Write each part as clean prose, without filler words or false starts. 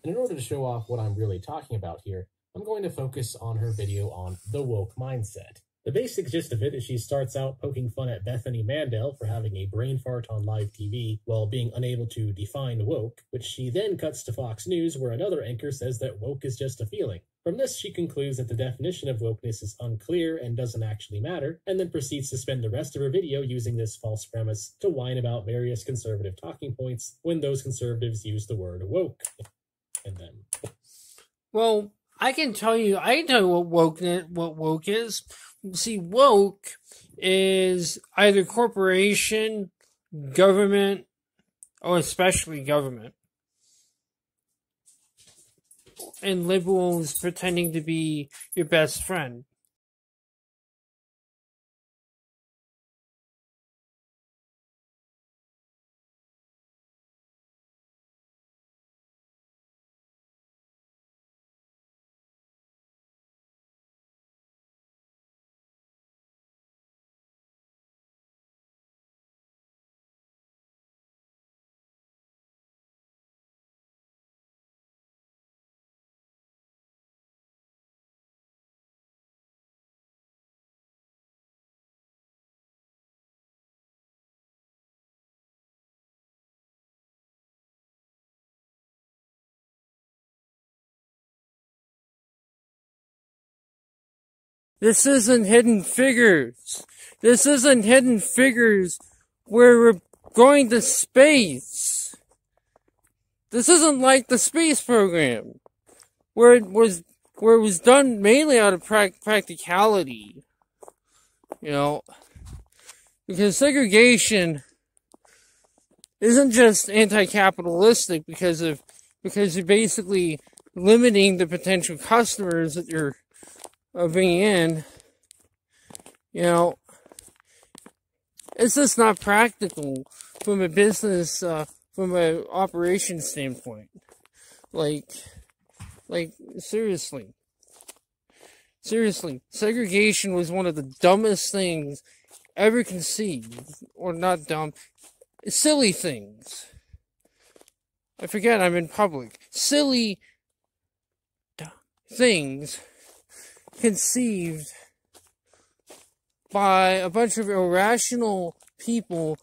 And in order to show off what I'm really talking about here, I'm going to focus on her video on the woke mindset. The basic gist of it is she starts out poking fun at Bethany Mandel for having a brain fart on live TV while being unable to define woke, which she then cuts to Fox News where another anchor says that woke is just a feeling. From this, she concludes that the definition of wokeness is unclear and doesn't actually matter, and then proceeds to spend the rest of her video using this false premise to whine about various conservative talking points when those conservatives use the word woke. And then... Well, I can tell you what woke is. See, woke is either corporation, government, or especially government. And liberals pretending to be your best friend. This isn't Hidden Figures. This isn't Hidden Figures where we're going to space. This isn't like the space program, where it was done mainly out of practicality. You know, because segregation isn't just anti-capitalistic because you're basically limiting the potential customers that you're bringing in. You know, it's just not practical from a business, from an operation standpoint. Like, seriously, segregation was one of the dumbest things ever conceived, or not dumb, silly things. I forget I'm in public. Silly things conceived by a bunch of irrational people,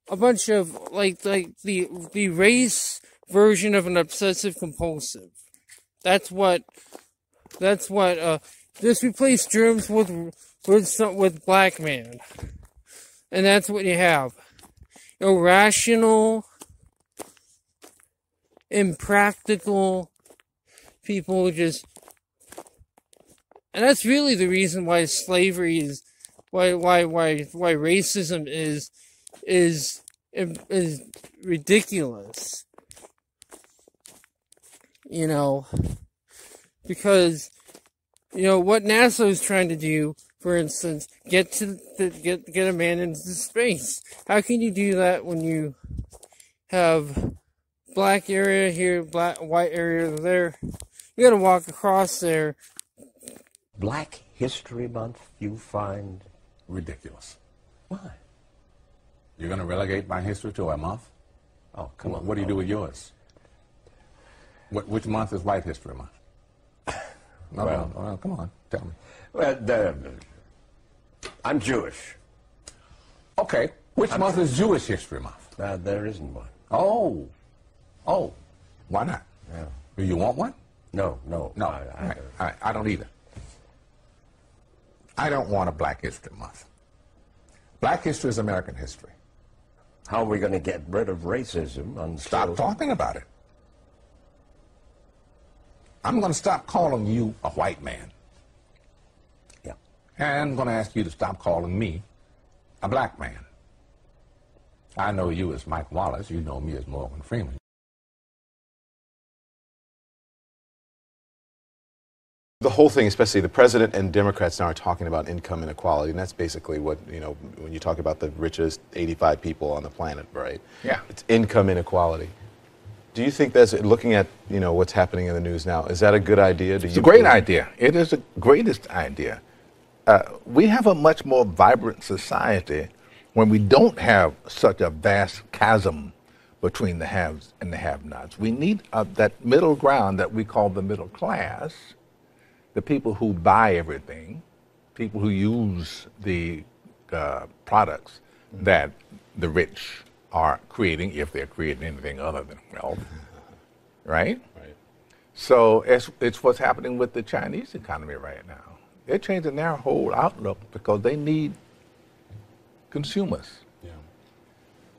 a bunch of like the race version of an obsessive compulsive. That's what just replace germs with black man, and that's what you have. Irrational, impractical people just. And that's really the reason why slavery is, why racism is ridiculous. You know, because, you know, what NASA is trying to do, for instance, get a man into space. How can you do that when you have black area here, white area there? You gotta walk across there. Black History Month you find ridiculous. Why? You're going to relegate my history to a month? Oh, come on. What do you do with yours? Which month is White History Month? Well, come on, tell me. Well, I'm Jewish. Okay, which month is Jewish History Month? There isn't one. Oh, why not? Yeah. Do you want one? No. I don't either. I don't want a Black History Month. Black history is American history. How are we going to get rid of racism? Stop talking about it. I'm going to stop calling you a white man. Yeah. And I'm going to ask you to stop calling me a black man. I know you as Mike Wallace. You know me as Morgan Freeman. The whole thing, especially the president and Democrats now are talking about income inequality, and that's basically what, you know, when you talk about the richest 85 people on the planet, right? Yeah. It's income inequality. Do you think that's, looking at, you know, what's happening in the news now, is that a good idea? It's a great idea. It is the greatest idea. We have a much more vibrant society when we don't have such a vast chasm between the haves and the have-nots. We need that middle ground that we call the middle class, the people who buy everything, people who use the products that the rich are creating, if they're creating anything other than wealth, right? Right. So it's what's happening with the Chinese economy right now. They're changing their whole outlook because they need consumers. Yeah.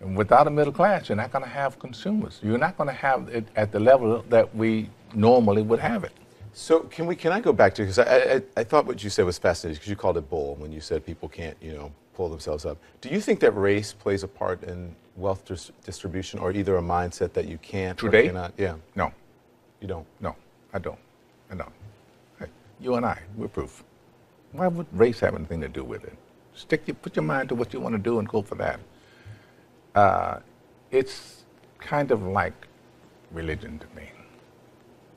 And without a middle class, you're not going to have consumers. You're not going to have it at the level that we normally would have it. So can I go back to, because I thought what you said was fascinating, because you called it bull when you said people can't, pull themselves up. Do you think that race plays a part in wealth distribution, or either a mindset that you can't Today? or cannot? Yeah. No. You don't? No, I don't. Hey, you and I, we're proof. Why would race have anything to do with it? Put your mind to what you want to do and go for that. It's kind of like religion to me.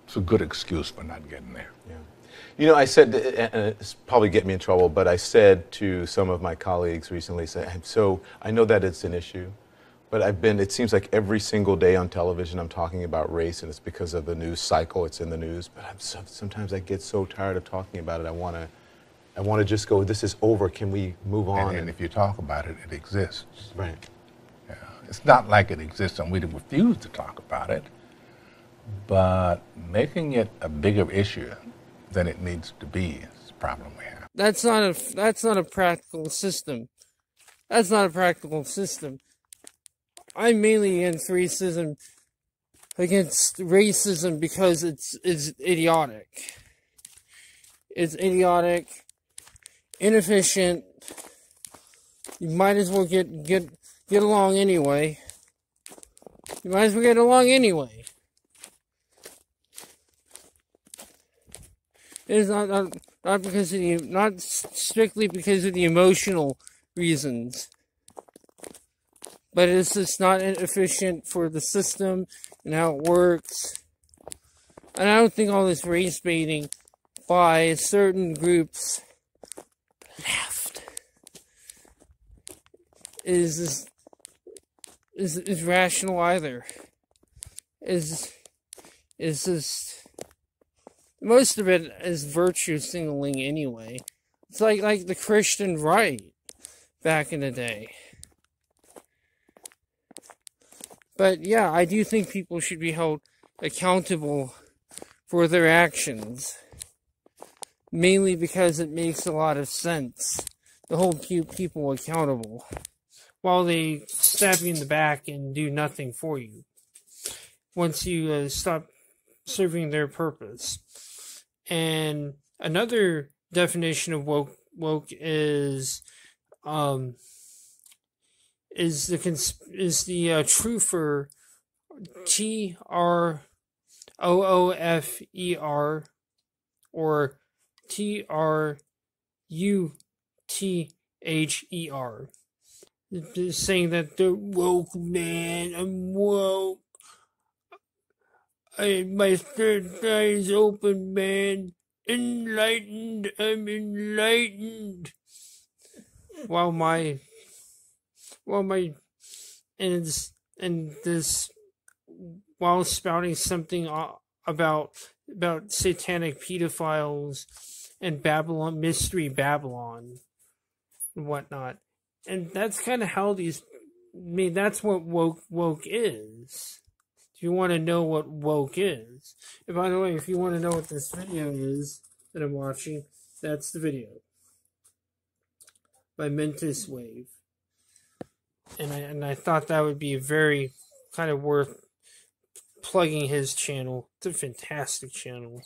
It's a good excuse for not getting there. Yeah. I said, and it's probably get me in trouble, but I said to some of my colleagues recently, I know that it's an issue, but it seems like every single day on television I'm talking about race, and it's because of the news cycle, it's in the news, but sometimes I get so tired of talking about it, I want to just go, this is over, can we move on? And if you talk about it, it exists. Right. Yeah. It's not like it exists and we refuse to talk about it, but making it a bigger issue than it needs to be is the problem we have. That's not a practical system. That's not a practical system. I'm mainly against racism because it's idiotic. It's idiotic, inefficient. You might as well get along anyway. You might as well get along anyway. It is not because of not strictly because of the emotional reasons, but it's just not efficient for the system and how it works. And I don't think all this race baiting by certain groups left is rational either. Is just. Most of it is virtue signaling anyway. It's like the Christian right back in the day. But yeah, I do think people should be held accountable for their actions. Mainly because it makes a lot of sense to hold people accountable while they stab you in the back and do nothing for you once you stop serving their purpose. And another definition of woke is the truther, TROOFER, or TRUTHER, saying that the woke man, I'm woke. My third eye is open, man. Enlightened, I'm enlightened. While spouting something about satanic pedophiles and Babylon, mystery Babylon, and whatnot. And that's kind of how that's what woke is. If you want to know what woke is. And by the way, if you want to know what this video is that I'm watching, that's the video. By Mentis Wave. And I thought that would be very kind of worth plugging his channel. It's a fantastic channel.